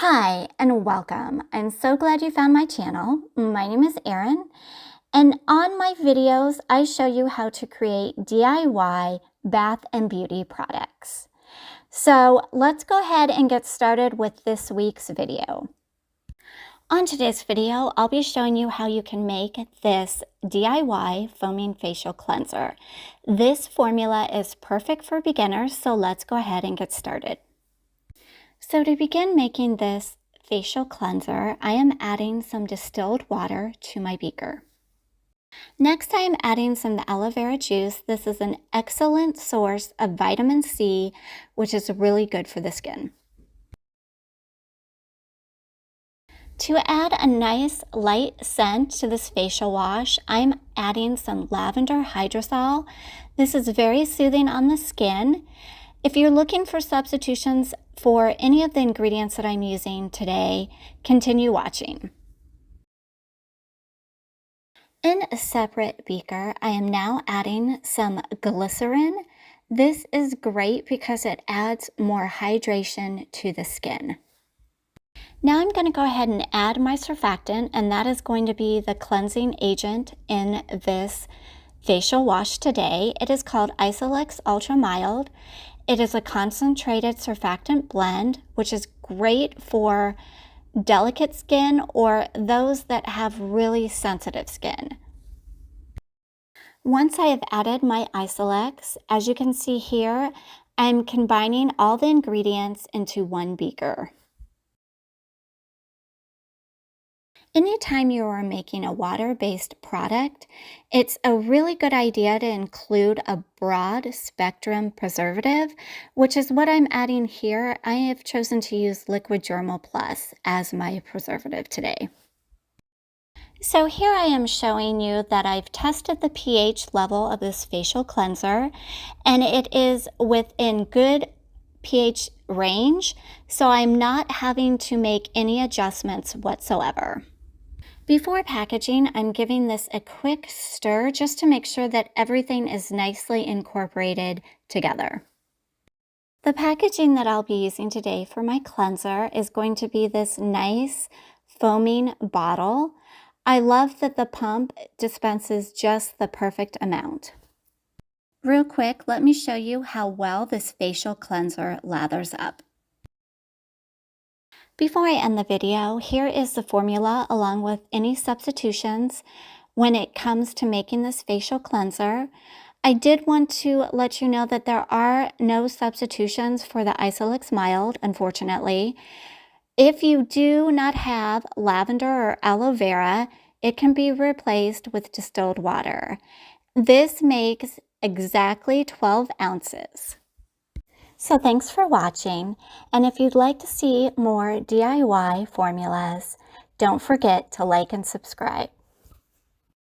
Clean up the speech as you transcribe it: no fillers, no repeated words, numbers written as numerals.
Hi and welcome. I'm so glad you found my channel. My name is Erin, and on my videos I show you how to create DIY bath and beauty products. So let's go ahead and get started with this week's video. On today's video, I'll be showing you how you can make this DIY foaming facial cleanser. This formula is perfect for beginners, so let's go ahead and get started. So to begin making this facial cleanser, I am adding some distilled water to my beaker. Next, I am adding some aloe vera juice. This is an excellent source of vitamin C, which is really good for the skin. To add a nice light scent to this facial wash, I'm adding some lavender hydrosol. This is very soothing on the skin. If you're looking for substitutions for any of the ingredients that I'm using today, continue watching. In a separate beaker, I am now adding some glycerin. This is great because it adds more hydration to the skin. Now I'm going to go ahead and add my surfactant, and that is going to be the cleansing agent in this facial wash today. It is called Isolex Ultra Mild. It is a concentrated surfactant blend, which is great for delicate skin or those that have really sensitive skin. Once I have added my Isolex, as you can see here, I'm combining all the ingredients into one beaker. Anytime you are making a water-based product, it's a really good idea to include a broad spectrum preservative, which is what I'm adding here. I have chosen to use Liquid Germal Plus as my preservative today. So here I am showing you that I've tested the pH level of this facial cleanser, and it is within good pH range, so I'm not having to make any adjustments whatsoever. Before packaging, I'm giving this a quick stir just to make sure that everything is nicely incorporated together. The packaging that I'll be using today for my cleanser is going to be this nice foaming bottle. I love that the pump dispenses just the perfect amount. Real quick, let me show you how well this facial cleanser lathers up. Before I end the video, here is the formula along with any substitutions when it comes to making this facial cleanser. I did want to let you know that there are no substitutions for the Isolex Mild, unfortunately. If you do not have lavender or aloe vera, it can be replaced with distilled water. This makes exactly 12 ounces. So thanks for watching, and if you'd like to see more DIY formulas, don't forget to like and subscribe.